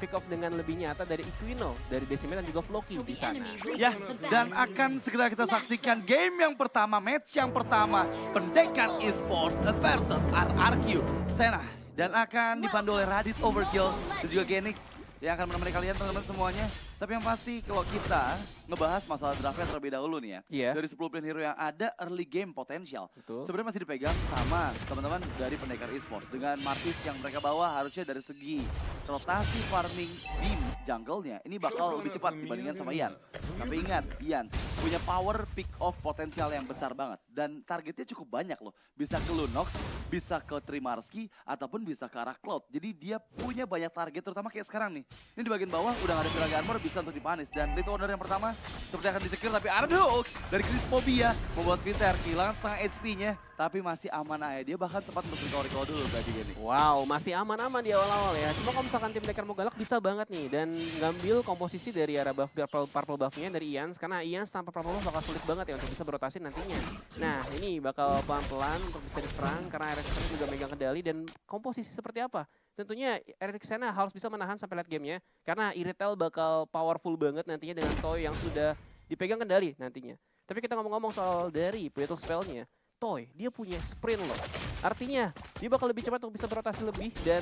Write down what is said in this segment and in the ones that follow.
pick off dengan lebih nyata dari Equino, dari Decimate dan juga Floki di sana. Ya, dan akan segera kita saksikan game yang pertama, match yang pertama. Pendekar Esports versus RRQ Senna. Dan akan dipandu oleh Radis Overkill dan juga Genix yang akan menemani kalian teman-teman semuanya. Tapi yang pasti kalau kita ngebahas masalah draftnya terlebih dahulu nih ya. Iya. Dari 10 pilihan hero yang ada, early game potensial. Betul. Sebenarnya masih dipegang sama teman-teman dari Pendekar Esports. Dengan Martis yang mereka bawa harusnya dari segi rotasi farming di jungle-nya ini bakal lebih cepat dibandingkan sama Yans. Tapi ingat, Yans punya power pick off potensial yang besar banget. Dan targetnya cukup banyak loh. Bisa ke Lunox, bisa ke Trimarski, ataupun bisa ke arah Cloud. Jadi dia punya banyak target, terutama kayak sekarang nih. Ini di bagian bawah udah gak ada Piraga Armor, bisa untuk dipanis. Dan lead order yang pertama seperti akan di-secure, tapi Arnold dari Crispovia membuat Peter kehilangan setengah HP-nya. Tapi masih aman aja, dia bahkan sempat untuk recall dulu berarti gini. Wow, masih aman-aman di awal-awal ya. Cuma kalau misalkan tim Pendekar mau galak bisa banget nih. Dan ngambil komposisi dari arah buff, purple buff-nya dari Ians. Karena Ians tanpa purple buff bakal sulit banget ya untuk bisa berotasi nantinya. Nah, ini bakal pelan-pelan untuk bisa diserang. Karena Ericsson juga megang kendali. Dan komposisi seperti apa? Tentunya Ericsson harus bisa menahan sampai late game-nya. Karena Iritel bakal powerful banget nantinya dengan Toy yang sudah dipegang kendali nantinya. Tapi kita ngomong-ngomong soal dari battle spell-nya. Toy, dia punya sprint loh. Artinya, dia bakal lebih cepat untuk bisa berotasi lebih. Dan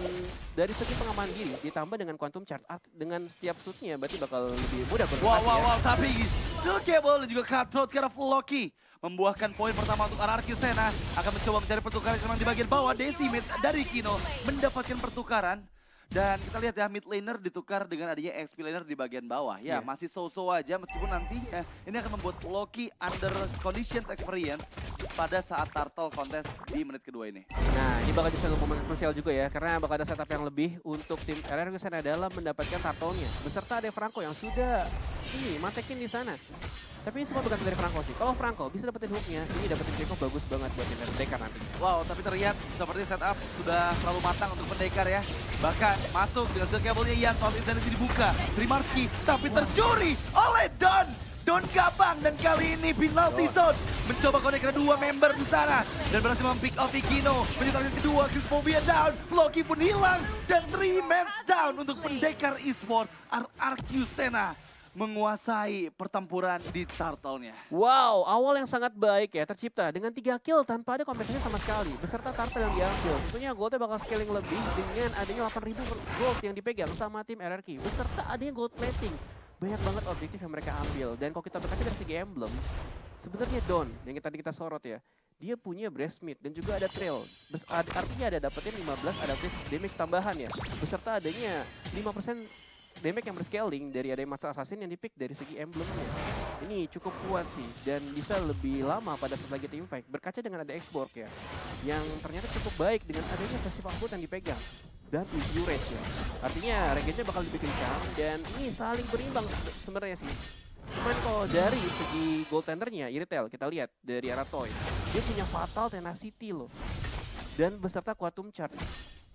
dari segi pengaman diri, ditambah dengan quantum charge. Dengan setiap shoot-nya, berarti bakal lebih mudah berotasi Wow, tapi Steel Cable dan juga Cutthroat karena full Loki. Membuahkan poin pertama untuk RRQ Senna. Akan mencoba mencari pertukaran memang di bagian bawah. Decimate dari Kino mendapatkan pertukaran. Dan kita lihat ya, mid laner ditukar dengan adanya XP laner di bagian bawah. Ya, masih so-so aja meskipun nantinya ini akan membuat Loki under conditions experience pada saat Turtle kontes di menit kedua ini. Nah, ini bakal jadi satu momen krusial juga ya, karena bakal ada setup yang lebih untuk tim RRQ Senna dalam mendapatkan Turtle-nya. Beserta ada Franco yang sudah ini mantekin di sana. Tapi ini semua bergantung dari Franco sih. Kalau Franco bisa dapetin hook-nya, ini dapetin pick-off bagus banget buat tim Pendekar nantinya. Wow, tapi terlihat seperti setup sudah terlalu matang untuk Pendekar ya. Bahkan masuk dengan skill cable-nya Ian, soal intensi dibuka. Trimarski, tapi tercuri oleh Don. Don Gabang, dan kali ini penalty zone. Mencoba connect ke dua member di sana. Dan berhasil mempick off Ikino. Menyetarkan kedua, Crispovia down. Floki pun hilang. Dan 3 mans down untuk Pendekar Esports. RRQ Senna menguasai pertempuran di Turtle-nya. Wow, awal yang sangat baik ya tercipta dengan 3 kill tanpa ada kompensasi sama sekali. Beserta Turtle yang diambil. Tentunya goldnya bakal scaling lebih dengan adanya 8.000 gold yang dipegang sama tim RRQ. Beserta adanya gold plating. Banyak banget objektif yang mereka ambil. Dan kalau kita berkaca dari segi emblem, sebenarnya Don yang tadi kita sorot ya, dia punya Breastmeat dan juga ada Trail. Artinya ada dapetin 15 adaptive damage tambahan ya. Beserta adanya 5% damage yang berscaling dari ada Master Assassin yang dipick dari segi emblemnya. Ini cukup kuat sih dan bisa lebih lama pada saat lagi teamfight. Berkaca dengan ada X-Borg ya, yang ternyata cukup baik dengan adanya festival food yang dipegang. Dan review range ya. Artinya range-nya bakal lebih kencang dan ini saling berimbang sebenarnya sih. Cuman kalau dari segi goaltendernya, Iritel kita lihat dari arah Toy, dia punya Fatal Tenacity loh. Dan beserta Quantum Charge.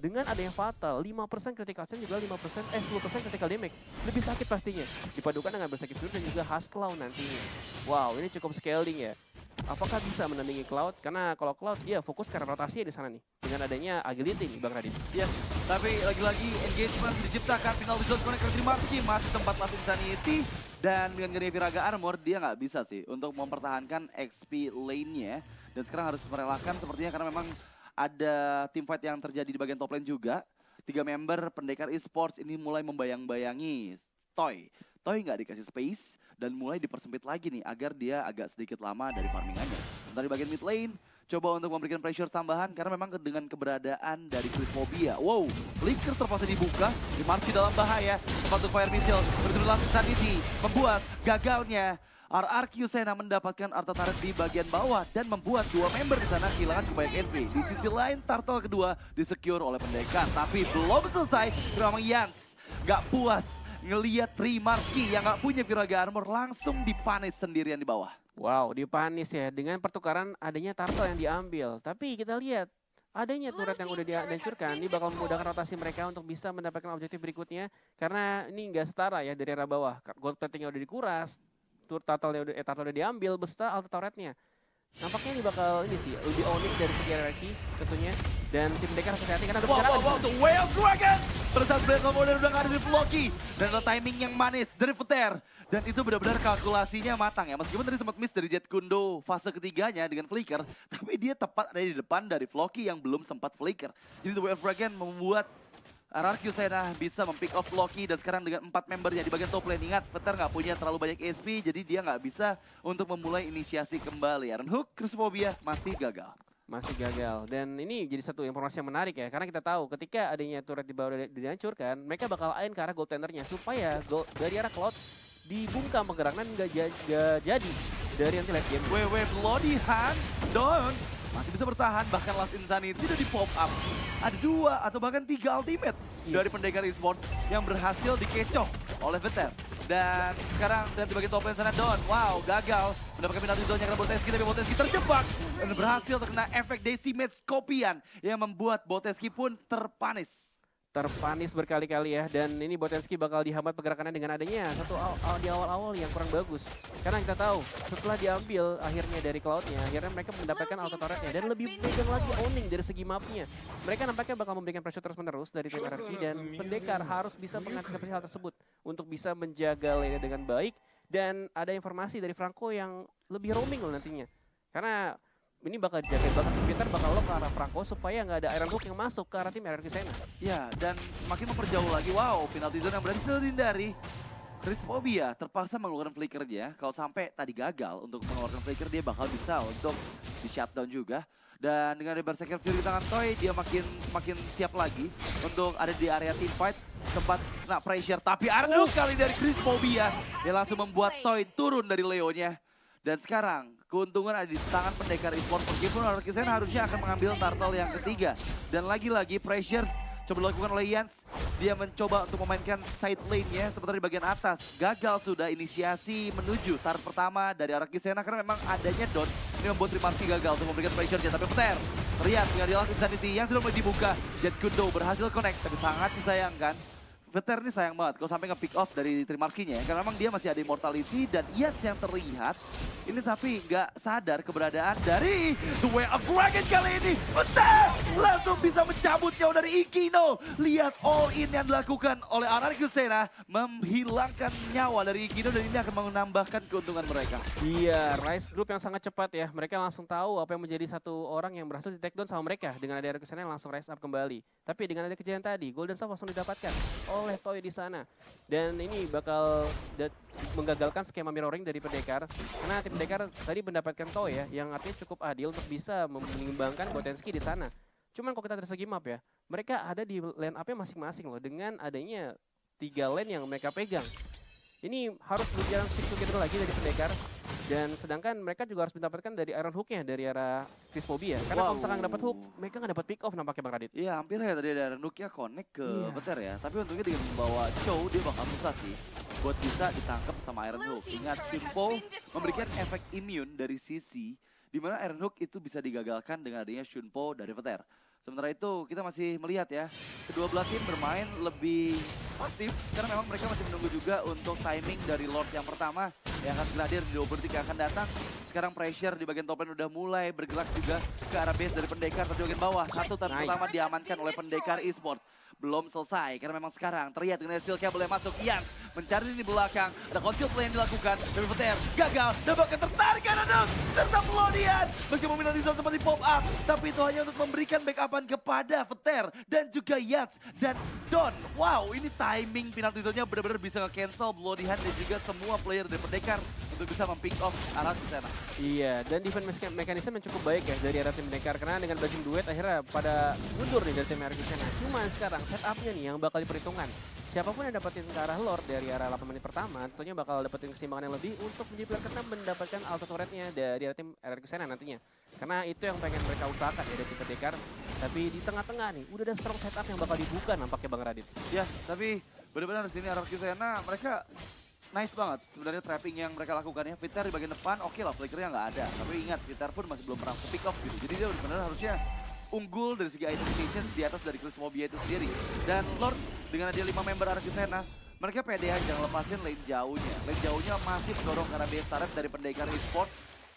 Dengan ada yang fatal, 5% critical chance juga 10% critical damage. Lebih sakit pastinya. Dipadukan dengan bersakit dan juga Huskcloud nantinya. Wow, ini cukup scaling ya. Apakah bisa menandingi Cloud? Karena kalau Cloud dia fokus karena rotasi di sana nih. Dengan adanya agility nih Bang Radit. Ya, tapi lagi-lagi engagement diciptakan final result connect ke Marki masih tempat latih Insanity. Dan dengan gede Piraga Armor dia nggak bisa sih untuk mempertahankan XP lane-nya. Dan sekarang harus merelakan sepertinya karena memang ada teamfight yang terjadi di bagian top lane juga. 3 member Pendekar Esports ini mulai membayang-bayangi Toy. Toy nggak dikasih space dan mulai dipersempit lagi nih agar dia agak sedikit lama dari farmingannya. Dari bagian mid lane, coba untuk memberikan pressure tambahan karena memang dengan keberadaan dari Crispovia. Wow, Flicker terpaksa dibuka, Dimarki dalam bahaya. Sepatu Fire Missile berturut Sanity membuat gagalnya RRQ Senna mendapatkan arta turret di bagian bawah dan membuat 2 member di sana kehilangan cukup banyak HP. Di sisi lain, Turtle kedua disecure oleh Pendekar. Tapi belum selesai, memang Yans gak puas ngeliat Trimarki yang gak punya Piraga Armor langsung dipanis sendirian di bawah. Wow, dipanis ya dengan pertukaran adanya Turtle yang diambil. Tapi kita lihat adanya turret yang udah dihancurkan, ini bakal memudahkan rotasi mereka untuk bisa mendapatkan objektif berikutnya. Karena ini nggak setara ya dari arah bawah. Gold platingnya udah dikuras, Turtle udah diambil, beserta alta turretnya. Nampaknya ini bakal ini sih lebih owning dari segi hierarchy tentunya. Dan tim Pendekar harus hati-hati karena ada Wow, the way of dragon! Pada saat Black Commander udah nggak ada di Floki. Dan ada timing yang manis dari Veter. Dan itu benar-benar kalkulasinya matang ya. Meskipun tadi sempat miss dari Jet Kundo fase ketiganya dengan Flicker. Tapi dia tepat ada di depan dari Floki yang belum sempat Flicker. Jadi The Way of Dragon membuat RRQ Sena bisa mempick off Loki dan sekarang dengan 4 membernya di bagian top lane. Ingat, Veter nggak punya terlalu banyak HP, jadi dia nggak bisa untuk memulai inisiasi kembali. Iron Hook, Cruciphobia masih gagal. Masih gagal. Dan ini jadi satu informasi yang menarik ya. Karena kita tahu ketika adanya turret di bawah dihancurkan, mereka bakal aim ke arah goaltendernya. Supaya dari arah Cloud dibungkam pergerakan nggak jadi dari nanti late game. Bloody Hand, Don masih bisa bertahan, bahkan Last Insanity tidak di pop up. Ada 2 atau bahkan 3 ultimate dari Pendekar Esports yang berhasil dikecoh oleh Veter. Dan sekarang dari bagian top lane sana Don, wow gagal mendapatkan penalti zone-nya karena Boteski, tapi Boteski terjebak dan berhasil terkena efek Decimate Scorpion yang membuat Boteski pun terpanis Berkali-kali ya, dan ini Boteski bakal dihambat pergerakannya dengan adanya satu di awal-awal yang kurang bagus. Karena kita tahu setelah diambil akhirnya dari Cloud-nya, akhirnya mereka mendapatkan auto turret-nya dan lebih pegang lagi owning dari segi map-nya. Mereka nampaknya bakal memberikan pressure terus-menerus dari tim RRQ dan Pendekar harus bisa mengantisipasi hal tersebut untuk bisa menjaga lane dengan baik. Dan ada informasi dari Franco yang lebih roaming loh nantinya. Karena ini bakal dijagain banget, Peter bakal lock ke arah Franco supaya nggak ada Iron Hook yang masuk ke arah tim RRQ Sena. Ya, dan makin memperjauh lagi, wow, penalti zone yang berhasil dihindari. Cruciphobia terpaksa mengeluarkan flickernya. Kalau sampai tadi gagal untuk mengeluarkan flicker, dia bakal bisa untuk di shutdown juga. Dan dengan ada Berserker Fury di tangan Toy, dia semakin siap lagi untuk ada di area team fight. Sempat kena pressure, tapi Iron Hook kali dari Cruciphobia yang langsung membuat Toy turun dari Leo-nya. Dan sekarang keuntungan ada di tangan Pendekar Esports, meskipun RRQ Sena harusnya akan mengambil turtle yang ketiga. Dan lagi-lagi pressures coba dilakukan oleh Yans. Dia mencoba untuk memainkan side lane-nya sementara di bagian atas. Gagal sudah inisiasi menuju turret pertama dari RRQ Sena karena memang adanya Don. Ini membuat Trimarsi gagal untuk memberikan pressure-nya. Tapi Peter terlihat dengan di Last Insanity yang sudah mulai dibuka. Jet Kundo berhasil connect, tapi sangat disayangkan. Veter ini sayang banget kalau sampai nge-pick off dari Trimarkinya ya. Karena memang dia masih ada immortality dan Yats yang terlihat ini tapi nggak sadar keberadaan dari The Way of Dragon kali ini. Veter langsung bisa mencabut jauh dari Ikino. Lihat all in yang dilakukan oleh RRQ Sena menghilangkan nyawa dari Ikino dan ini akan menambahkan keuntungan mereka. Iya, Rise Group yang sangat cepat ya. Mereka langsung tahu apa yang menjadi satu orang yang berhasil di take down sama mereka. Dengan ada RRQ Sena yang langsung rise up kembali. Tapi dengan ada kejadian tadi, Golden Staff langsung didapatkan oleh Toy di sana. Dan ini bakal menggagalkan skema mirroring dari Pendekar. Karena tim Pendekar tadi mendapatkan Toy ya, yang artinya cukup adil untuk bisa menyeimbangkan Boteski di sana. Cuman kalau kita dari segi map ya, mereka ada di lane up-nya masing-masing loh, dengan adanya 3 lane yang mereka pegang. Ini harus berjalan stick together lagi dari Pendekar. Dan sedangkan mereka juga harus mendapatkan dari Iron Hook-nya dari arah Cruciphobia. Karena kalau misalkan dapat hook, mereka nggak dapat pick off nampaknya Bang Radit. Iya, hampir ya tadi ada Iron Hook-nya connect ke Veter ya. Tapi untungnya dengan membawa Chow, dia bakal susah sih buat bisa ditangkap sama Iron Hook. Ingat, Shunpo memberikan efek immune dari sisi di mana Iron Hook itu bisa digagalkan dengan adanya Shunpo dari Veter. Sementara itu kita masih melihat ya, kedua belah tim bermain lebih pasif karena memang mereka masih menunggu juga untuk timing dari Lord yang pertama yang akan hadir di 20 detik yang akan datang. Sekarang pressure di bagian top lane udah mulai bergerak juga ke arah base dari Pendekar ke bagian bawah. Satu turn pertama diamankan oleh Pendekar Esports. Belum selesai karena memang sekarang terlihat dengan steel cable yang masuk. Yans mencari di belakang, ada conceal play yang dilakukan dari Veter, gagal dan bahkan tertarik Anadong serta Pelodian meskipun minta di zone seperti pop up, tapi itu hanya untuk memberikan backupan kepada Veter dan juga Yats dan Don. Wow, ini timing penalti zone-nya benar-benar bisa nge-cancel Bloody Hand dan juga semua player dari Pendekar untuk bisa mem-pick off arah di sana. Iya, dan defense mekanisme yang cukup baik ya dari arah tim Pendekar karena dengan bajing duet akhirnya pada mundur nih dari tim RRQ Sena. Cuma sekarang setup-nya nih yang bakal diperhitungkan. Siapapun yang dapetin ke arah Lord dari arah 8 menit pertama, tentunya bakal dapetin keseimbangan yang lebih untuk menjadi player ke-6 mendapatkan auto turret-nya dari arah tim RRQ Sena nantinya. Karena itu yang pengen mereka usahakan ya dari tim Pendekar. Tapi di tengah-tengah nih, udah ada strong setup yang bakal dibuka nampaknya Bang Radit. Ya, tapi benar-benar di sini RRQ Sena mereka nice banget sebenarnya trapping yang mereka lakukan ya. Peter di bagian depan oke lah, flickernya nggak ada. Tapi ingat, Peter pun masih belum pernah pick off gitu. Jadi dia benar-benar harusnya unggul dari segi identification di atas dari Cruciphobia itu sendiri. Dan Lord dengan ada 5 member RRQ Sena, mereka pede aja ngelepasin lane jauhnya. Lane jauhnya masih mendorong ke arah base turret dari Pendekar Esports.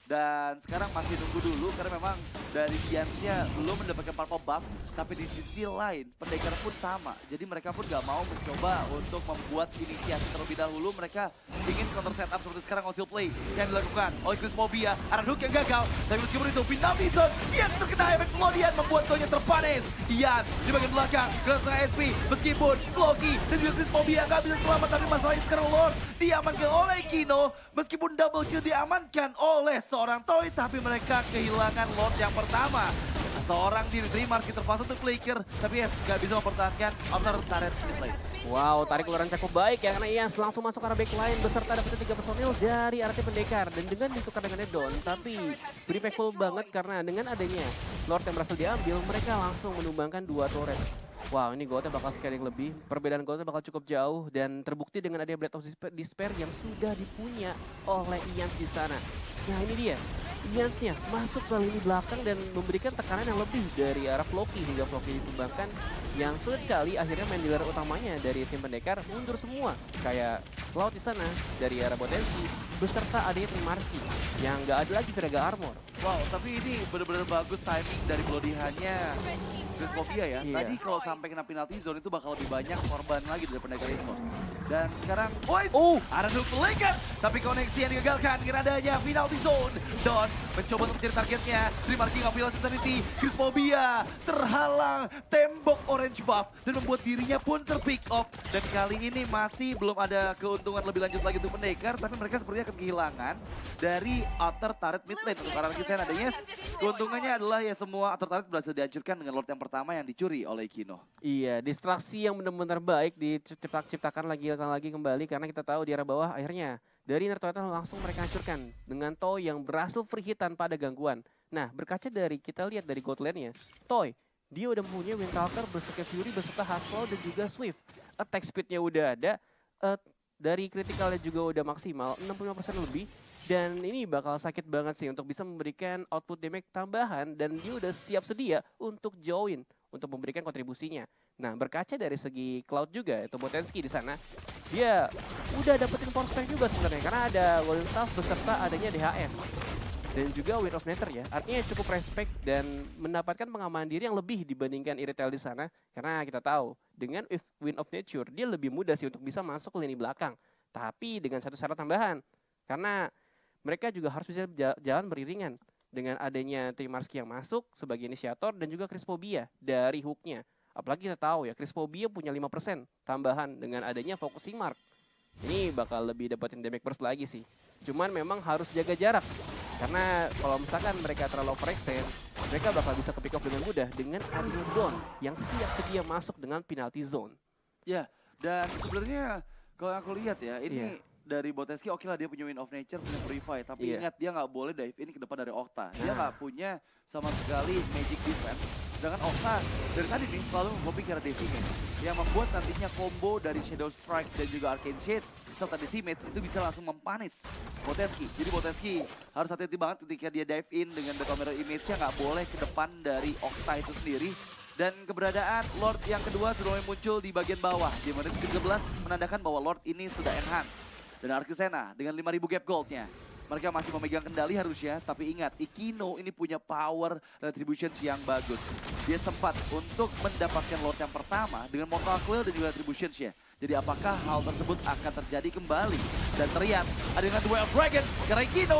Dan sekarang masih nunggu dulu karena memang dari Giants-nya belum mendapatkan purple buff. Tapi di sisi lain, pendekar pun sama. Jadi mereka pun gak mau mencoba untuk membuat inisiasi terlebih dahulu. Mereka ingin counter setup seperti sekarang on skill play yang dilakukan oleh Chris Mobia. Arah hook yang gagal. Tapi meskipun itu, final Bison yang terkena efek Florian membuat Tonya terpanis. Ian di bagian belakang, ke tengah SP. Meskipun Floki dan juga Chris Mobia gak bisa selamat. Tapi masalahnya sekarang Lord diamankan oleh Kino. Meskipun double kill diamankan oleh seorang Toy, tapi mereka kehilangan Lord yang pertama. Seorang diri Dreamers terpaksa untuk flicker, tapi yes, gak bisa mempertahankan outer turret mid lane. Wow, tarik keluaran cukup baik ya, karena Ian langsung masuk ke arah backline beserta dapetin 3 personil dari arah tim pendekar. Dan dengan ditukar dengan Edon, tapi impactful banget karena dengan adanya Lord yang berhasil diambil, mereka langsung menumbangkan 2 turret. Wow, ini goldnya bakal scaling lebih, perbedaan goldnya bakal cukup jauh dan terbukti dengan adanya Blade of Despair yang sudah dipunya oleh Ian di sana. Nah ini dia, Ian-nya masuk ke lini belakang dan memberikan tekanan yang lebih dari arah Floki hingga Floki ditumbangkan yang sulit sekali akhirnya main dealer utamanya dari tim pendekar mundur semua. Kayak Cloud di sana dari arah potensi beserta adanya Primarski yang nggak ada lagi Viraga Armor. Wow, tapi ini benar-benar bagus timing dari pelodihannya Chris Mobia ya. Iya. Tadi kalau sampai kena penalti zone itu bakal lebih banyak korban lagi dari pendekar itu. Dan sekarang, ada hook lekat, tapi koneksi yang digagalkan dengan adanya penalti zone. Don mencoba untuk mencari targetnya, Primarki ngambil Insanity, Chris Mobia terhalang tembok orange buff dan membuat dirinya pun terpick off. Dan kali ini masih belum ada keuntungan lebih lanjut lagi untuk pendekar, tapi mereka sepertinya akan kehilangan dari outer turret mid lane untuk arah Kisena. Dan yes, keuntungannya adalah ya semua outer turret berhasil dihancurkan dengan Lord yang pertama yang dicuri oleh Kino. Iya, distraksi yang benar-benar baik diciptakan lagi kembali karena kita tahu di arah bawah akhirnya dari Nertoeta langsung mereka hancurkan dengan Toy yang berhasil free hit tanpa ada gangguan. Nah, berkaca dari kita lihat dari gold lane-nya, Toy dia udah mempunyai Windtalker beserta Fury beserta Haslow dan juga Swift. Attack speed-nya udah ada, dari kritikalnya juga udah maksimal 65% lebih. Dan ini bakal sakit banget sih untuk bisa memberikan output damage tambahan dan dia udah siap sedia untuk join untuk memberikan kontribusinya. Nah, berkaca dari segi Cloud juga itu Botensky di sana, dia udah dapetin power spike juga sebenarnya karena ada Golden Staff beserta adanya DHS dan juga Wind of Nature ya. Artinya cukup respect dan mendapatkan pengamanan diri yang lebih dibandingkan Iritel di sana karena kita tahu dengan Wind of Nature dia lebih mudah sih untuk bisa masuk ke lini belakang. Tapi dengan satu syarat tambahan karena mereka juga harus bisa jalan beriringan dengan adanya Trimarski yang masuk sebagai inisiator dan juga Chris Mobia dari hooknya. Apalagi kita tahu ya Chris Mobia punya 5% tambahan dengan adanya focusing mark. Ini bakal lebih dapetin damage burst lagi sih. Cuman memang harus jaga jarak. Karena kalau misalkan mereka terlalu overextend, mereka bakal bisa ke pick off dengan mudah dengan adanya Don yang siap sedia masuk dengan penalty zone. Ya, dan sebenarnya kalau aku lihat ya, ini dari Botensky oke lah dia punya Wind of Nature, punya Purify. Tapi ingat dia nggak boleh dive in ke depan dari Okta. Dia nggak punya sama sekali Magic Defense. Sedangkan Okta dari tadi nih selalu membombing ke arah Decimate. Yang membuat nantinya combo dari Shadow Strike dan juga Arcane Shade serta Decimate itu bisa langsung mempanis Botensky. Jadi Botensky harus hati-hati banget ketika dia dive in dengan the camera image-nya nggak boleh ke depan dari Okta itu sendiri. Dan keberadaan Lord yang kedua sudah mulai muncul di bagian bawah. Di menit 13 menandakan bahwa Lord ini sudah enhance. Dan Arkisena dengan 5.000 gap goldnya. Mereka masih memegang kendali harusnya, tapi ingat, Ikino ini punya power retribution yang bagus. Dia sempat untuk mendapatkan Lord yang pertama dengan Mortal Coil dan juga retribution ya. Jadi apakah hal tersebut akan terjadi kembali? Dan terlihat ada dengan Duel Dragon karena Ikino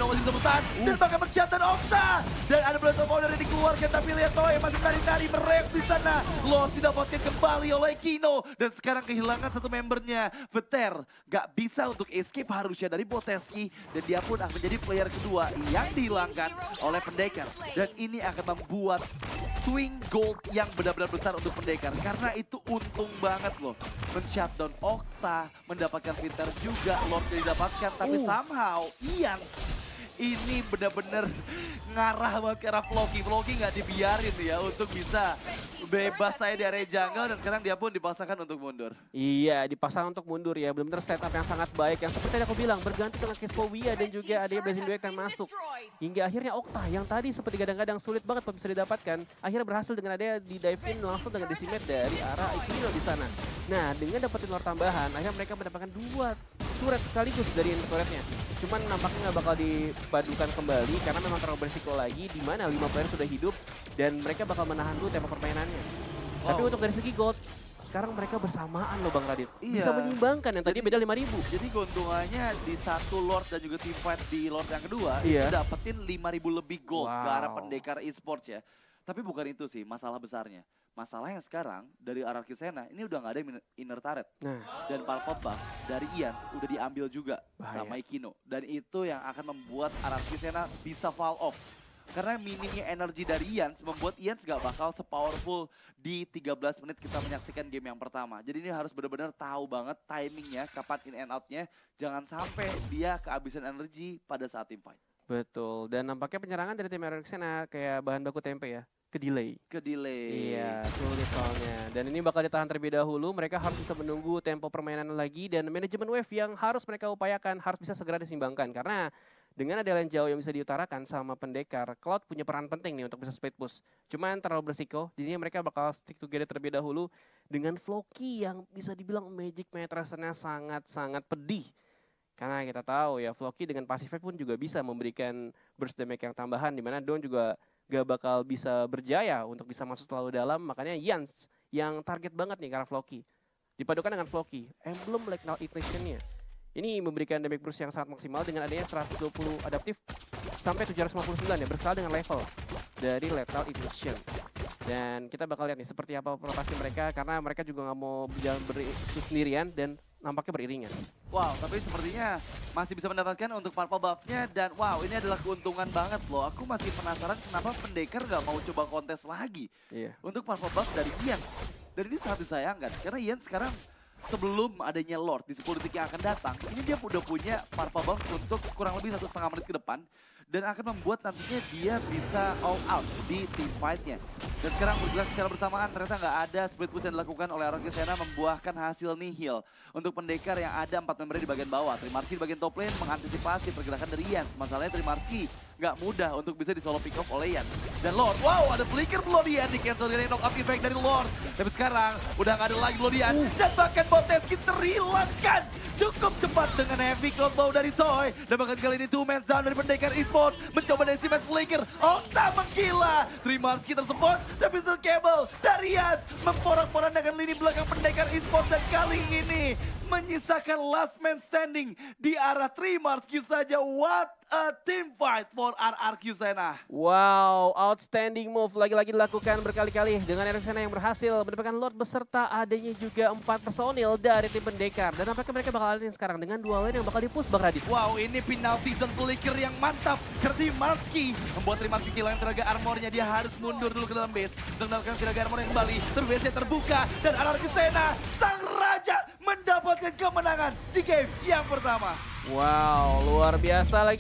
masih bisa bertahan dan bahkan mencatat Okta. Dan ada Blade of Honor yang dikeluarkan tapi lihat Toy masih nari-nari mereak di sana. Lord didapatkan kembali oleh Ikino dan sekarang kehilangan satu membernya. Veter gak bisa untuk escape harusnya dari Botensky dan dia pun akan menjadi player kedua yang dihilangkan oleh pendekar. Dan ini akan membuat swing gold yang benar-benar besar untuk pendekar karena itu untung banget loh. Men-shutdown Okta, mendapatkan Winter juga, Lord didapatkan, tapi somehow Ian ini benar-benar ngarah banget ke arah Floki. Floki nggak dibiarin ya untuk bisa bebas saya di area jungle dan sekarang dia pun dipaksakan untuk mundur. Iya, dipaksakan untuk mundur ya. Benar-benar setup yang sangat baik yang seperti yang aku bilang berganti dengan Kispovia dan juga ada Blazing Duet yang masuk. Hingga akhirnya Okta yang tadi seperti kadang-kadang sulit banget bisa didapatkan, akhirnya berhasil dengan adanya di dive in langsung dengan Decimate dari arah Ikino di sana. Nah, dengan dapetin lore tambahan, akhirnya mereka mendapatkan 2 turret sekaligus dari turretnya. Cuman nampaknya nggak bakal dipadukan kembali karena memang terlalu berisiko lagi di mana 5 player sudah hidup dan mereka bakal menahan dulu tempo permainannya. Tapi untuk dari segi gold, sekarang mereka bersamaan loh Bang Radit. Bisa Iya. menyimbangkan yang tadi beda 5.000. Jadi keuntungannya di satu Lord dan juga team fight di Lord yang kedua Iya. itu dapetin 5.000 lebih gold ke arah Wow. pendekar esports ya. Tapi bukan itu sih masalah besarnya. Masalahnya sekarang dari arah Kisena ini udah nggak ada inner turret. Nah, Dan Purple Buff dari Ians udah diambil juga Bahaya. sama Ikino. Dan itu yang akan membuat arah Kisena bisa fall off. Karena minimnya energi dari Ians membuat Ians gak bakal sepowerful di 13 menit kita menyaksikan game yang pertama. Jadi ini harus benar-benar tahu banget timingnya, kapan in and out-nya. Jangan sampai dia kehabisan energi pada saat team fight. betul. Dan nampaknya penyerangan dari tim Erexena kayak bahan baku tempe ya, ke delay. Ke delay. Iya, sulit soalnya. Dan ini bakal ditahan terlebih dahulu. Mereka harus bisa menunggu tempo permainan lagi. Dan manajemen wave yang harus mereka upayakan harus bisa segera disimbangkan. Karena dengan ada lane jauh yang bisa diutarakan sama pendekar, Cloud punya peran penting nih untuk bisa split push. Cuman terlalu berisiko, jadinya mereka bakal stick together terlebih dahulu dengan Floki yang bisa dibilang magic matressnya sangat-sangat pedih. Karena kita tahu ya, Floki dengan pasifnya pun juga bisa memberikan burst damage yang tambahan, dimana Dawn juga gak bakal bisa berjaya untuk bisa masuk terlalu dalam. Makanya Yans yang target banget nih karena Floki. Dipadukan dengan Floki, emblem Lethal Ignition-nya. Ini memberikan damage burst yang sangat maksimal dengan adanya 120 adaptif sampai 759 ya, berskala dengan level dari Lethal Ignition. Dan kita bakal lihat nih seperti apa rotasi mereka karena mereka juga nggak mau berjalan sendirian dan nampaknya beriringan. Wow, tapi sepertinya masih bisa mendapatkan untuk Purple Buff-nya. Dan wow, ini adalah keuntungan banget loh. Aku masih penasaran kenapa pendekar gak mau coba kontes lagi. Iya. Untuk Purple Buff dari Ian. Dan ini sangat disayangkan. Karena Ian sekarang sebelum adanya Lord di 10 detik yang akan datang, ini dia udah punya Purple Buff untuk kurang lebih 1,5 menit ke depan. Dan akan membuat nantinya dia bisa all out di team fight-nya. Dan sekarang bergerak secara bersamaan, ternyata nggak ada split push yang dilakukan oleh Aaron Kisena membuahkan hasil nihil. Untuk pendekar yang ada 4 member di bagian bawah. Trimarski di bagian top lane mengantisipasi pergerakan dari Ian. Masalahnya Trimarski nggak mudah untuk bisa di solo pick off oleh Ian. Dan Lord, wow ada flicker Blodian di cancel dari knock up effect dari Lord. Tapi sekarang udah nggak ada lagi Blodian. Dan bahkan Boteski terhilangkan cukup cepat dengan heavy crossbow dari Toy. Dan bahkan kali ini 2 man down dari pendekar esports. Mencoba dari Siemens flicker. Okta menggila. Trimarski tersebut. Tapi still cable dari Ian. Memporak-porandakan lini belakang pendekar esports. Dan kali ini menyisakan last man standing di arah Trimarski saja. What a team fight for RRQ Sena. Wow, outstanding move lagi-lagi dilakukan berkali-kali dengan Erexena yang berhasil mendapatkan Lord beserta adanya juga 4 personil dari tim pendekar. Dan nampaknya mereka bakal latihan sekarang dengan 2 lane yang bakal di-push Bang Radit. Wow, ini penalty zone flicker yang mantap. Trimarski membuat Trimarski kehilangan tenaga armornya. Dia harus mundur dulu ke dalam base untuk mendapatkan tenaga armor yang kembali. Terus base terbuka dan RRQ Sena, sang raja, mendapatkan kemenangan di game yang pertama. Wow, luar biasa lagi.